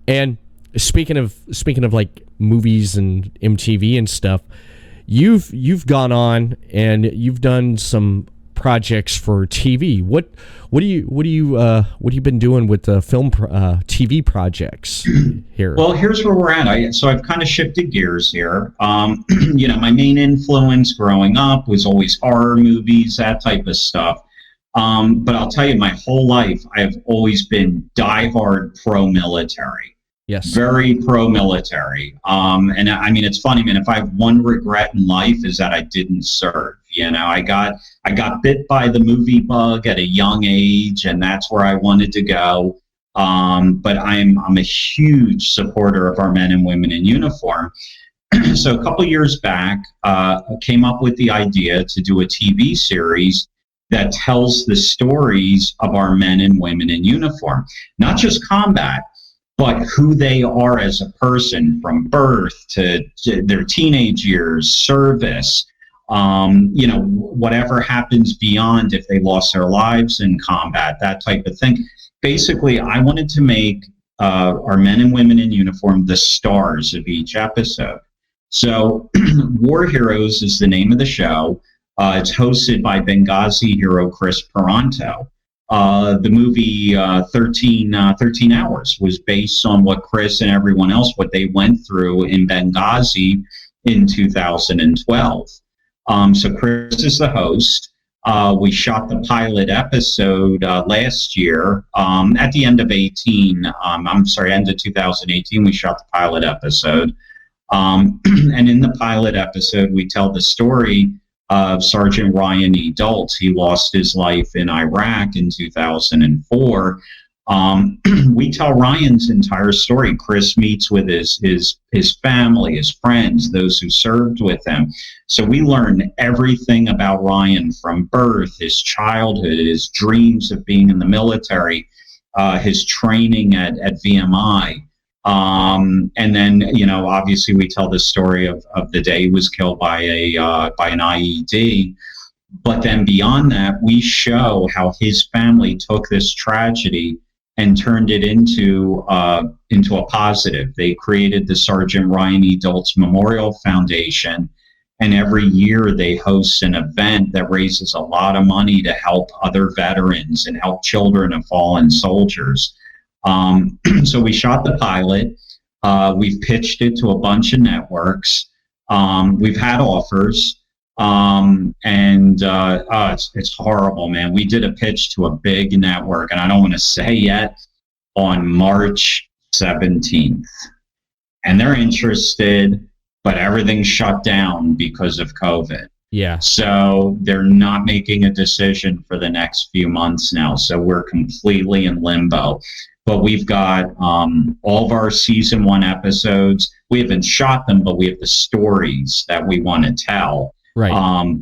And speaking of like movies and MTV and stuff, you've gone on and you've done some projects for TV. What have you been doing with the film TV projects here? Well, here's where we're at. So I've kind of shifted gears here. My main influence growing up was always horror movies, that type of stuff. But I'll tell you, my whole life I have always been diehard pro-military. Yes. Very pro-military. And I mean, it's funny, man, if I have one regret in life is that I didn't serve. I got bit by the movie bug at a young age, and that's where I wanted to go. But I'm a huge supporter of our men and women in uniform. So a couple years back, I came up with the idea to do a TV series that tells the stories of our men and women in uniform, not just combat, but who they are as a person from birth to their teenage years, service, whatever happens beyond if they lost their lives in combat, that type of thing. Basically, I wanted to make our men and women in uniform the stars of each episode. So War Heroes is the name of the show. It's hosted by Benghazi hero Chris Peranto. The movie 13 Hours was based on what Chris and everyone else, what they went through in Benghazi in 2012. So Chris is the host. We shot the pilot episode last year at the end of end of 2018, we shot the pilot episode. And in the pilot episode, we tell the story of Sergeant Ryan E. Dultz. He lost his life in Iraq in 2004. We tell Ryan's entire story. Chris meets with his family, his friends, those who served with him. So we learn everything about Ryan from birth, his childhood, his dreams of being in the military, his training at VMI. And then, obviously we tell the story of the day he was killed by an IED. But then beyond that, we show how his family took this tragedy and turned it into a positive. They created the Sergeant Ryan E. Dultz Memorial Foundation, and every year they host an event that raises a lot of money to help other veterans and help children of fallen soldiers. So we shot the pilot. We've pitched it to a bunch of networks. We've had offers. It's horrible, man. We did a pitch to a big network, and I don't want to say yet, on March 17th. And they're interested, but everything's shut down because of COVID. Yeah. So they're not making a decision for the next few months now. So we're completely in limbo. But we've got all of our season 1 episodes. We haven't shot them, but we have the stories that we want to tell. Right.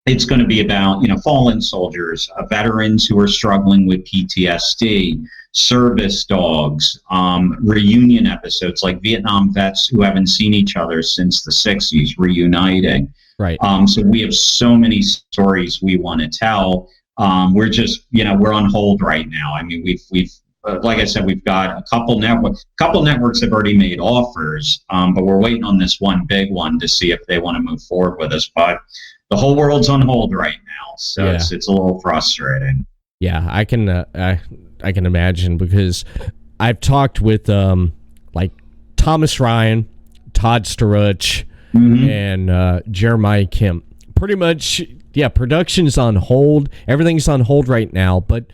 It's going to be about, fallen soldiers, veterans who are struggling with PTSD, service dogs, reunion episodes like Vietnam vets who haven't seen each other since the 60s reuniting. Right. So we have so many stories we want to tell. We're just, we're on hold right now. I mean, we've like I said, we've got a couple networks have already made offers, but we're waiting on this one big one to see if they want to move forward with us. But the whole world's on hold right now, so it's a little frustrating. Yeah, I can imagine, because I've talked with like Thomas Ryan, Todd Staruch, and Jeremiah Kemp. Pretty much, production's on hold. Everything's on hold right now, but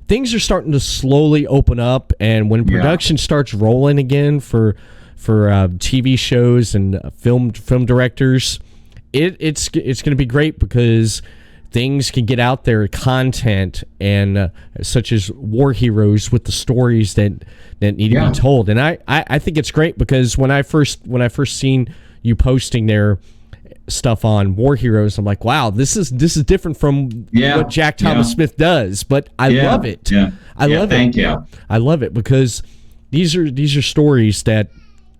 things are starting to slowly open up. And when production starts rolling again for TV shows and film directors, it's going to be great, because things can get out there, content, and such as War Heroes, with the stories that need to be told. And I think it's great, because when I first seen you posting their stuff on War Heroes, I'm like, wow, this is different from what Jack Thomas Smith does, but I love it. I love it. Thank you. I love it, because these are stories that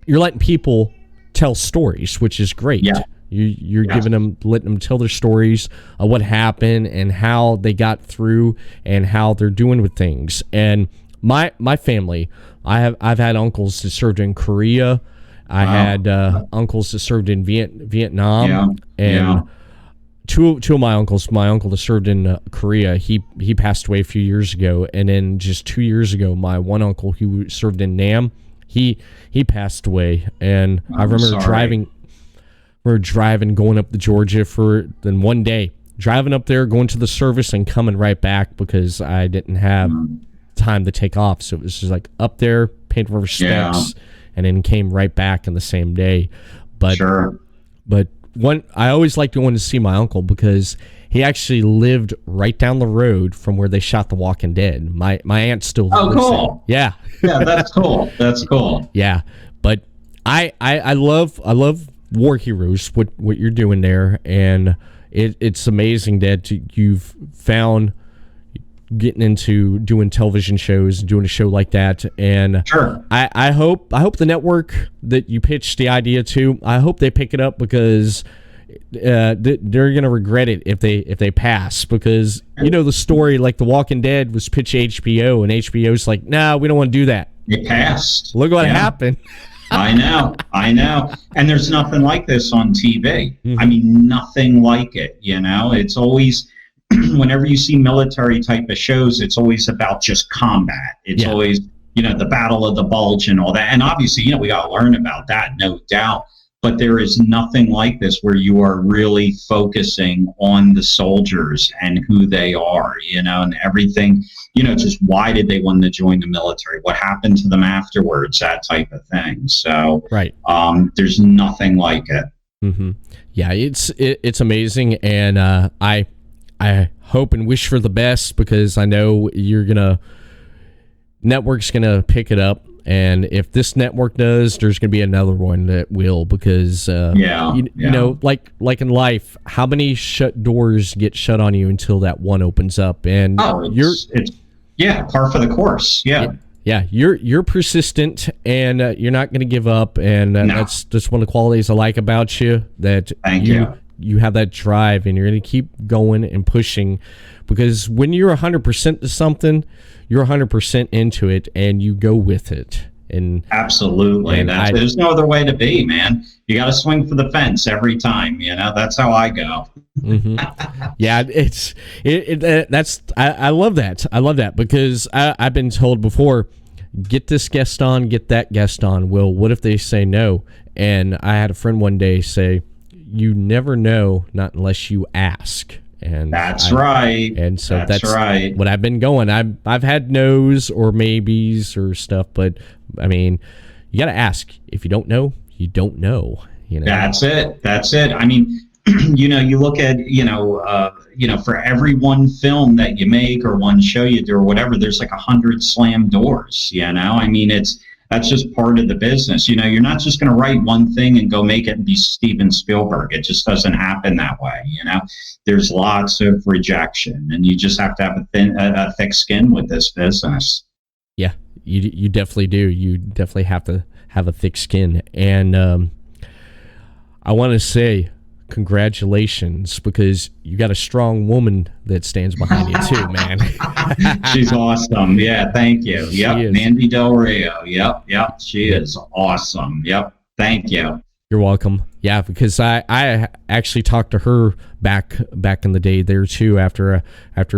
you're letting people tell stories, which is great. You're giving them, letting them tell their stories of what happened and how they got through and how they're doing with things. And my family, I've had uncles that served in Korea. I had uncles that served in Vietnam, and two of my uncles. My uncle that served in Korea, he passed away a few years ago, and then just 2 years ago, my one uncle who served in Nam, he passed away. And I remember driving, going up to Georgia then one day, driving up there, going to the service, and coming right back, because I didn't have time to take off. So it was just like up there, paid my respects, and then came right back in the same day. But I always liked going to see my uncle, because he actually lived right down the road from where they shot The Walking Dead. My aunt still lives there. Yeah, that's cool. That's cool. Yeah, but I love War Heroes, what you're doing there, and it's amazing that you've found getting into doing television shows, doing a show like that. And I hope the network that you pitched the idea to, I hope they pick it up, because they're gonna regret it if they pass, because the story, like The Walking Dead was pitched HBO, and HBO's like, nah, we don't want to do that. It passed. Look what happened. I know. And there's nothing like this on TV. I mean, nothing like it. It's always, whenever you see military type of shows, it's always about just combat. It's always, the Battle of the Bulge and all that. And obviously, we got to learn about that, no doubt. But there is nothing like this, where you are really focusing on the soldiers and who they are, and everything, just why did they want to join the military? What happened to them afterwards? That type of thing. So, there's nothing like it. Mm-hmm. Yeah, it's amazing. And I hope and wish for the best, because I know network's going to pick it up. And if this network does, there's going to be another one that will, because you know, like in life, how many shut doors get shut on you until that one opens up? And it's par for the course. You're persistent, and you're not going to give up, and that's just one of the qualities I like about you. That you have that drive, and you're going to keep going and pushing, because when you're 100% to something, you're 100% into it, and you go with it. And absolutely, there's no other way to be, man. You got to swing for the fence every time. That's how I go. Yeah, I love that. I love that, because I've been told before, get this guest on, get that guest on. Well, what if they say no? And I had a friend one day say, you never know, not unless you ask. And that's right. And so that's right. What I've been going. I've had no's or maybes or stuff, but I mean, you got to ask. If you don't know, you don't know. That's it. I mean, you look at for every one film that you make or one show you do or whatever, there's like 100 slam doors. I mean, that's just part of the business. You're not just going to write one thing and go make it and be Steven Spielberg. It just doesn't happen that way. There's lots of rejection, and you just have to have a thick skin with this business. Yeah, you definitely do. You definitely have to have a thick skin. And I want to say congratulations, because you got a strong woman that stands behind you too, man. She's awesome. Yeah, thank you. Yep, Mandy Del Rio. Yep, she is awesome. Yep, thank you. You're welcome. Yeah, because I actually talked to her back in the day there too, after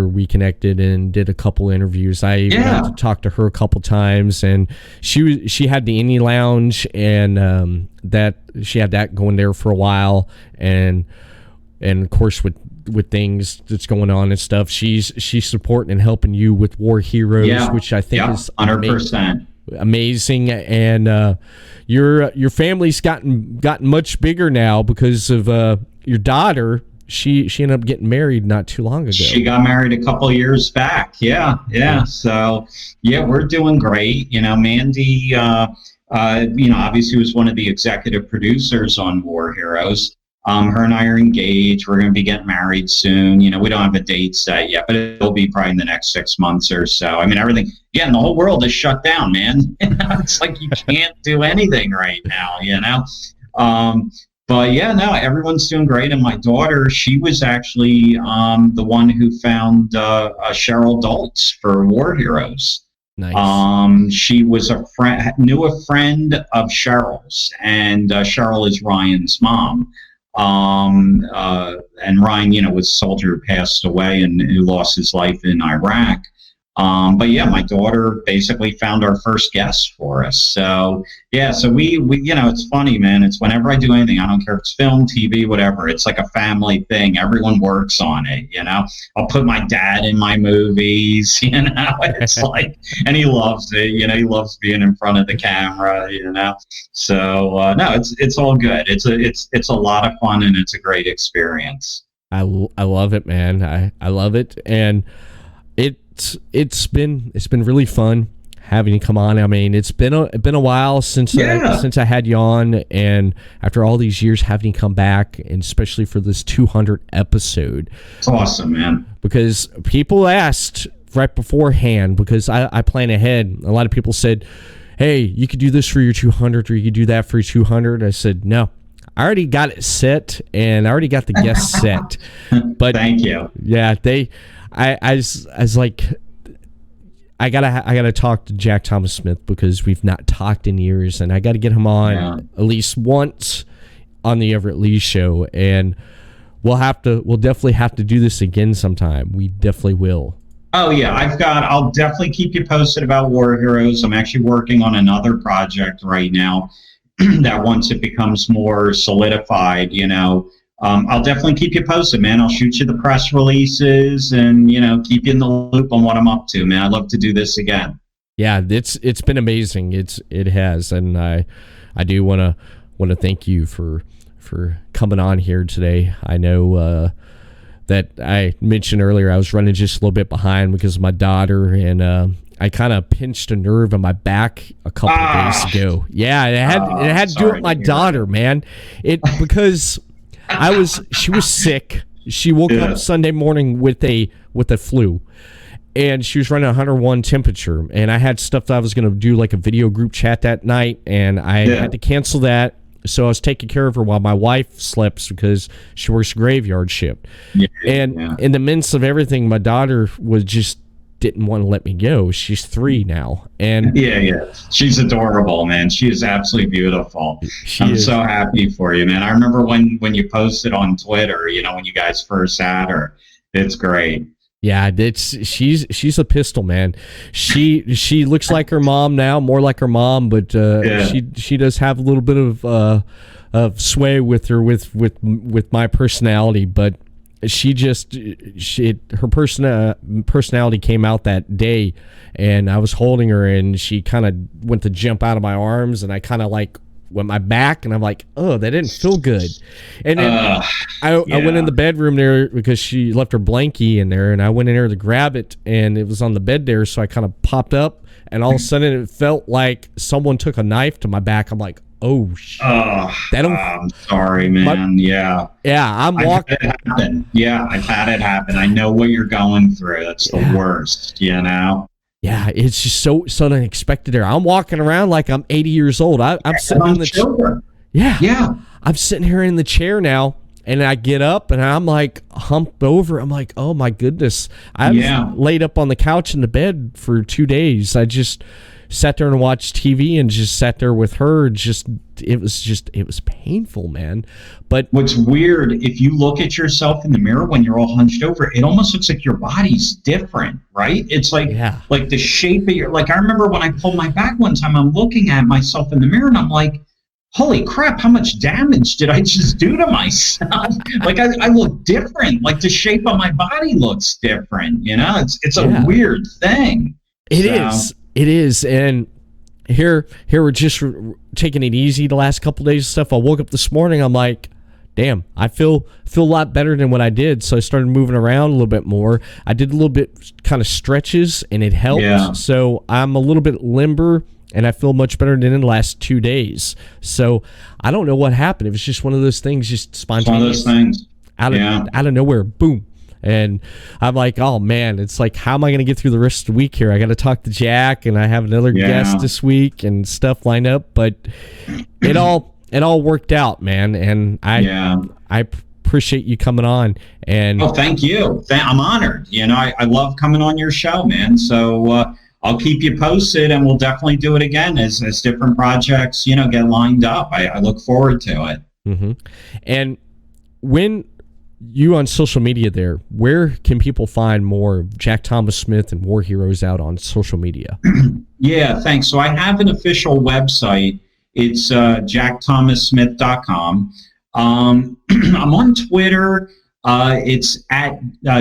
we connected and did a couple interviews. I got to talk to her a couple times, and she had the Indie Lounge, and that she had that going there for a while, and of course with things that's going on and stuff, she's supporting and helping you with War Heroes, which I think is 100%. Amazing. And your family's gotten much bigger now because of your daughter. She ended up getting married not too long ago. She got married a couple years back. Yeah. So we're doing great. Mandy obviously was one of the executive producers on War Heroes. Her and I are engaged. We're going to be getting married soon. We don't have a date set yet, but it'll be probably in the next 6 months or so. I mean, everything, the whole world is shut down, man. It's like you can't do anything right now, But everyone's doing great. And my daughter, she was actually the one who found Cheryl Doltz for War Heroes. Nice. She was knew a friend of Cheryl's, and Cheryl is Ryan's mom. And Ryan, was a soldier who passed away and who lost his life in Iraq. But my daughter basically found our first guest for us. So we it's funny, man. It's whenever I do anything, I don't care if it's film, TV, whatever. It's like a family thing. Everyone works on it. I'll put my dad in my movies. It's like, and he loves it. He loves being in front of the camera. So no, it's all good. It's a lot of fun, and it's a great experience. I love it, man. I love it, and it's been really fun having you come on. I mean, it's been a while since I had you on, and after all these years, having you come back, and especially for this 200 episode. It's awesome, man. Because people asked right beforehand, because I plan ahead. A lot of people said, "Hey, you could do this for your 200, or you could do that for your 200." I said, "No. I already got it set, and I already got the guests set." But thank you. Yeah, I was like, I gotta talk to Jack Thomas Smith, because we've not talked in years, and I got to get him on at least once on the Everett Lee Show, and we'll definitely have to do this again sometime. We definitely will. Oh yeah, I'll definitely keep you posted about War Heroes. I'm actually working on another project right now that once it becomes more solidified, I'll definitely keep you posted, man. I'll shoot you the press releases and, keep you in the loop on what I'm up to, man. I'd love to do this again. Yeah, it's been amazing. It has, and I do want to thank you for coming on here today. I know that I mentioned earlier I was running just a little bit behind because of my daughter, and I kind of pinched a nerve in my back a couple of days ago. Yeah, it had to do with my daughter, man. Because she was sick. She woke up Sunday morning with a flu, and she was running 101 temperature. And I had stuff that I was going to do, like a video group chat that night, and I had to cancel that. So I was taking care of her while my wife slept, because she works graveyard shift. In the midst of everything, my daughter didn't want to let me go. She's 3 now, and she's adorable, man. She is absolutely beautiful. I'm so happy for you, man. I remember when you posted on Twitter, when you guys first had her. It's great. Yeah, she's a pistol, man. She looks like her mom now, more like her mom, but she does have a little bit of sway with her with my personality, but her personality came out that day, and I was holding her, and she kind of went to jump out of my arms, and I kind of like went my back, and I'm like, oh, that didn't feel good. And then I went in the bedroom there, because she left her blankie in there, and I went in there to grab it, and it was on the bed there, so I kind of popped up, and all of a sudden it felt like someone took a knife to my back. I'm like, oh shit. I'm sorry, man. I'm walking. I've had it happen. I know what you're going through. That's the worst, Yeah, it's just so unexpected there. I'm walking around like I'm 80 years old. I'm sitting in the chair. Yeah. I'm sitting here in the chair now, And I get up and I'm like humped over. I'm like, oh my goodness. I was laid up on the couch in the bed for 2 days. I just sat there and watched TV and just sat there with her. It was painful, man. But what's weird, if you look at yourself in the mirror when you're all hunched over, it almost looks like your body's different, right? It's like the shape of your, like I remember when I pulled my back one time, I'm looking at myself in the mirror and I'm like, holy crap, how much damage did I just do to myself? Like I look different. Like the shape of my body looks different. You know, it's a weird thing. It is. And here we're just taking it easy the last couple of days and stuff. I woke up this morning. I'm like, damn, I feel a lot better than what I did. So I started moving around a little bit more. I did a little bit kind of stretches and it helped. Yeah. So I'm a little bit limber. And I feel much better than in the last 2 days. So I don't know what happened. It was just one of those things, just spontaneous. One of those things. Out of nowhere, boom. And I'm like, oh, man, it's like, how am I going to get through the rest of the week here? I got to talk to Jack, and I have another guest this week and stuff lined up. But it all worked out, man. And I appreciate you coming on. And thank you. I'm honored. You know, I love coming on your show, man. So I'll keep you posted, and we'll definitely do it again as different projects, get lined up. I look forward to it. Mm-hmm. And when you on social media there, where can people find more of Jack Thomas Smith and War Heroes out on social media? Yeah, thanks. So I have an official website. It's jackthomassmith.com. I'm on Twitter. It's at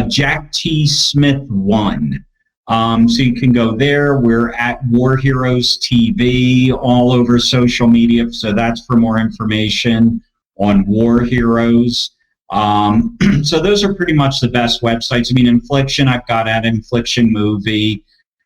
Jack T. Smith 1. So you can go there. We're at War Heroes TV all over social media. So that's for more information on War Heroes. So those are pretty much the best websites. I mean, Infliction, I've got at Infliction Movie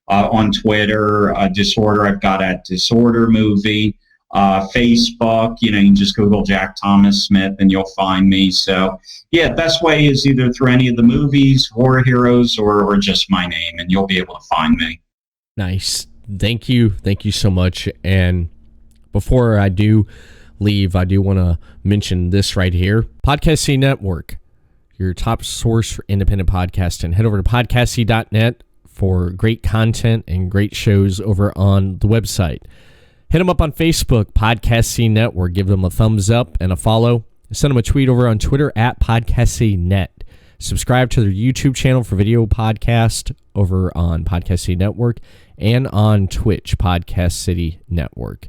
on Twitter. Disorder, I've got at Disorder Movie. Facebook, you can just Google Jack Thomas Smith and you'll find me. So yeah, best way is either through any of the movies, War Heroes, or just my name, and you'll be able to find me. Nice. Thank you so much. And before I do leave, I do want to mention this right here. Podcasting Network, your top source for independent podcasting. Head over to podcasting.net for great content and great shows over on the website. Hit them up on Facebook, Podcasting Network. Give them a thumbs up and a follow. Send them a tweet over on Twitter at PodcastingNet. Subscribe to their YouTube channel for video podcast over on Podcasting Network and on Twitch, Podcast City Network.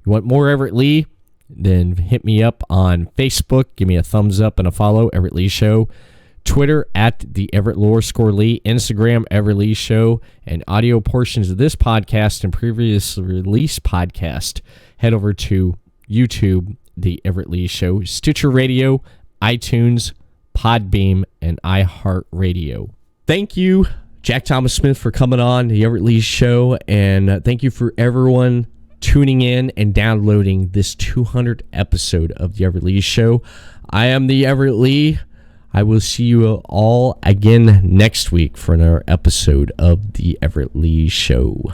You want more Everett Lee? Then hit me up on Facebook. Give me a thumbs up and a follow, Everett Lee Show. Twitter at TheEverettLeeShow, Instagram Everett Lee Show, and audio portions of this podcast and previously released podcast. Head over to YouTube, The Everett Lee Show, Stitcher Radio, iTunes, Podbean, and iHeartRadio. Thank you, Jack Thomas Smith, for coming on The Everett Lee Show, and thank you for everyone tuning in and downloading this 200th episode of The Everett Lee Show. I am The Everett Lee. I will see you all again next week for another episode of The Everett Lee Show.